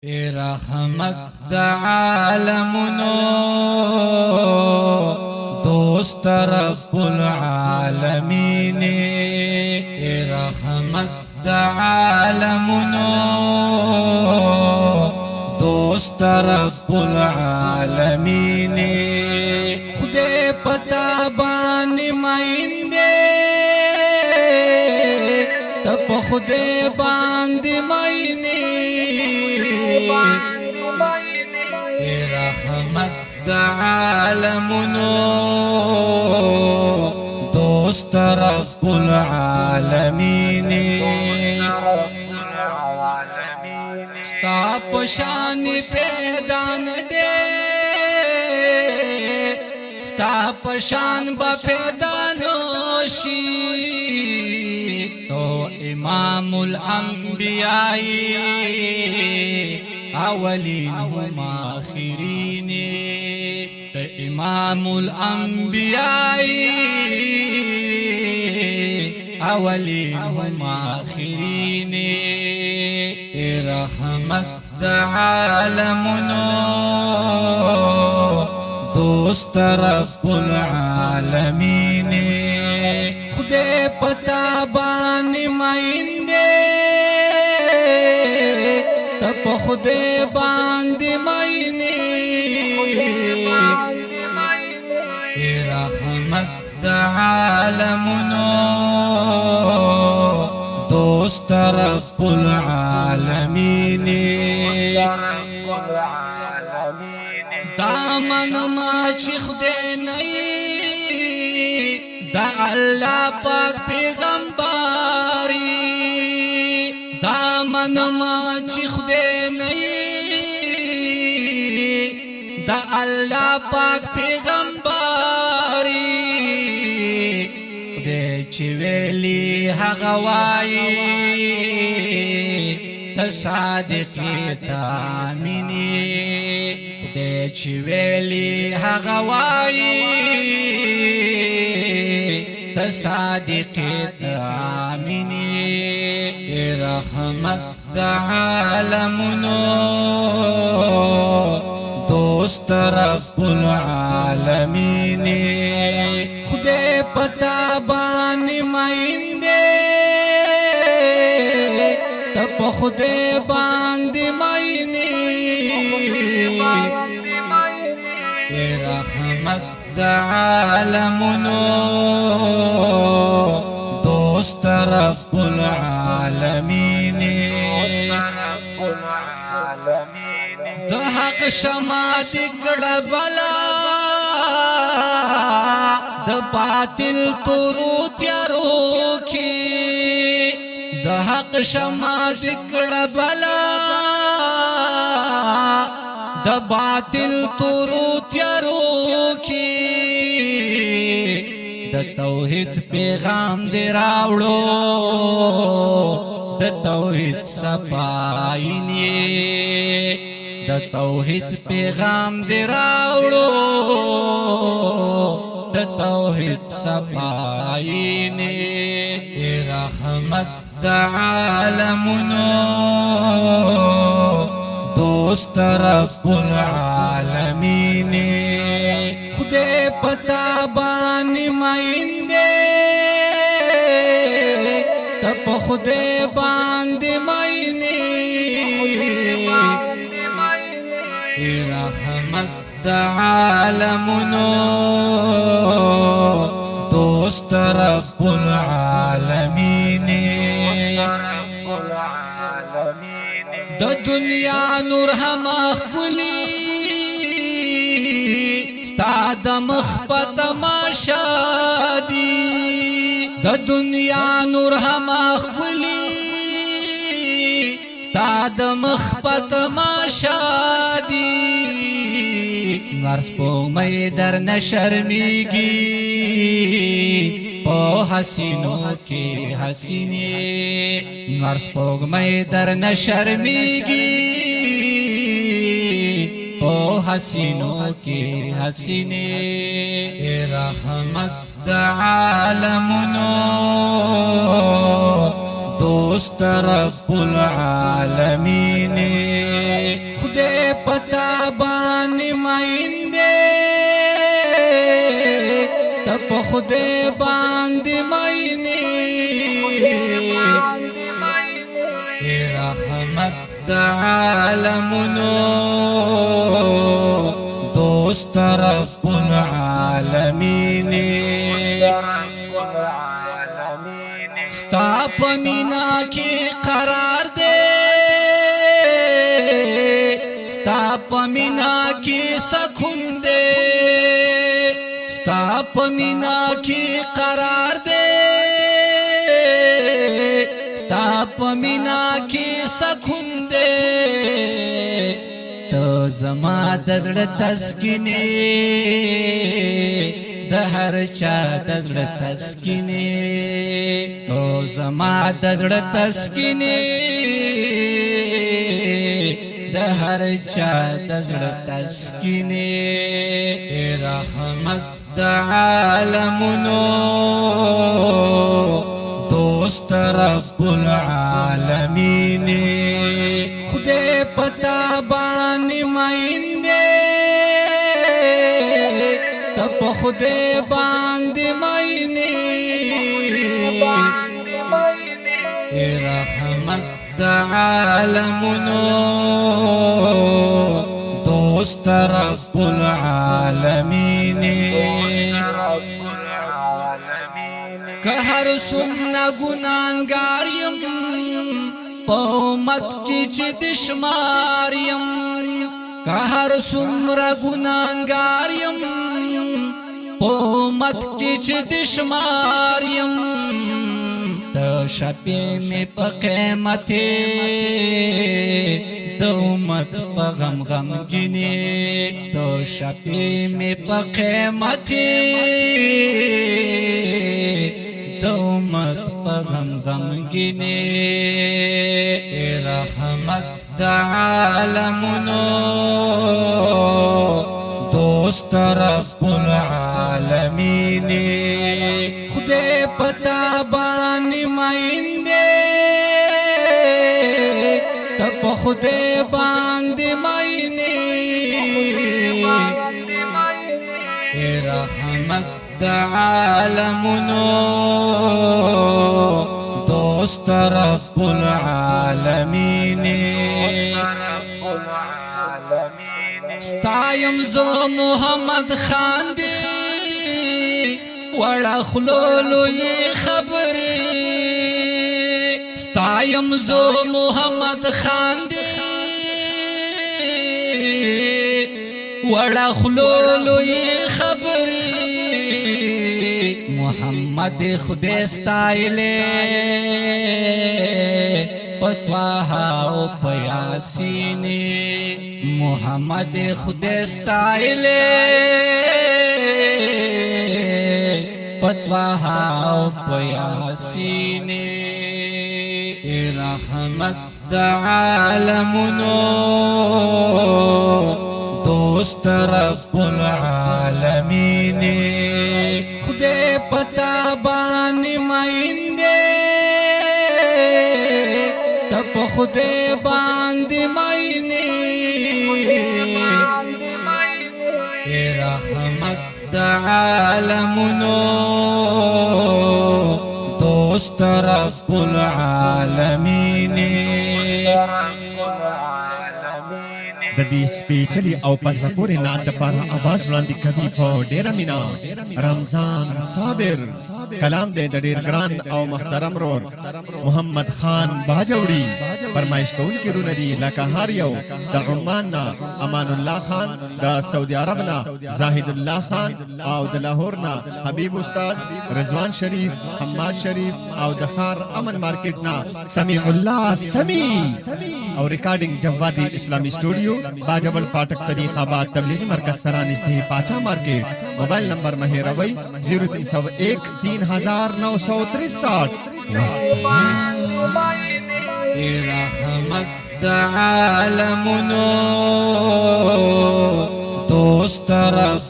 رحمت د عالمونو دوست رب العالمین رحمت د عالمونو دوست رب العالمین خدای پتا باندې مینده تپ خدای باندې مینه رحمت د عالمونو دوست رب العالمین ستا پشان پیدا نده ستا پشان با پیدا نوشی تو امام الانبیاء اولین هم آخرین امام الانبیاء اولین هم آخرین رحمت د عالمونو دوست رب العالمین خدای پتا باندې مینده تپ خدای باندې مینه رحمت د عالمونو دوست رب العالمین دامن ما چې خدای نه دا الله پاک پیغمبري دامن ما چې خدای نه دا الله پاک پیغمبري دې چې ویلي هغه وایي ته صادق تامینی دې چې ویلي هغه وایي ته صادق تامینی رحمت د عالمونو دوست رب العالمین خدای پتا باندې مینده تپ خدای باندې مینه رحمت د عالمونو دوست رب العالمین د حق شمع دکړه بلا د باطل تورو تیارو کی د حق شمع دکړه بلا د باطل تورو تیارو کی د توحید پیغام دی راوړو د توحید صفاینی د توحید پیغام دی راوړو د توحید صفاینی رحمت د عالمونو دوست رب العالمین خدای پتا باندې مینده تپ خدای باندې مینه رحمت د عالمونو دوست رب العالمین د دنیا نور هم خپلی ستا د مخ په تماشا دی د دنیا نور هم خپلی ستا د مخ په تماشا دی نور سپوږمۍ درنه شرمیږي په حسینو کې حسینې نور سپوږمۍ درنه شرمیږي په حسینو کې حسینې رحمت د عالمونو دوست رب العالمین خدای باندې مینه رحمت د عالمونو دوست رب العالمین ستا په مینا کې قرار دے ستا په مینا کې سکون دے ستا په مینا کې قرار دے ستا په مینا کې سکون دے تو زما د زړه تسکینه د هر چا د زړه تسکینه تو زما د زړه تسکینه د هر چا د زړه تسکینه رحمت د عالمونو دوست رب العالمین خدای پتا باندې مینده تپ خدای باندې مینه رحمت د عالمونو دوست رب العالمین که هر څومره ګناهګار یم په امت کې چې د شمار یم که هر څومره ګناهګار یم په امت کې چې د شمار یم د شپې مې په قیامت د امت په غم غمګینې د شپې مې په قیامت د امت په غم غمګینې رحمت د عالمونو دوست رب العالمین خدای پتا باندې مینده تپ خدای باندې مینه رحمت د عالمونو دوست رب العالمین ستایم زو محمد خان دی وړه خلولو یې خبرې ستایم زو محمد خان دی وړه خلولو یې خبرې محمد خدای ستایلې پتواها او پیاسین محمد خدای ستایلې پتواها او پیاسین رحمت د عالمونو دوست رب العالمین خدای پتا باندې مینده تپ خدای باندې مینه رحمت د عالمونو دوست رب العالمین د دې سپېڅلي او پزړه پورې نعت لپاره आवाज وړاندې کوي په ډېره مینه رمضان صابر کلام دی د ډېر ګران او محترم رور محمد خان باجوړي فرمایش کوونکي رونه دي لکه هر یو د عمان نه امان الله خان د سعودي عرب نه زاهد الله خان او د لاهور نه حبیب استاد رضوان شریف حماد شریف او د ښار امن مارکیټ نه سمیع الله سمی او ریکارډینګ جوادی اسلامی سټوډیو باجوړ پاټک صدیق آباد تبلیغی مرکز سره نږدې پاچا مارکیټ موبایل نمبر مهیروي 0301 3963 رحمت د عالمونو دوست رب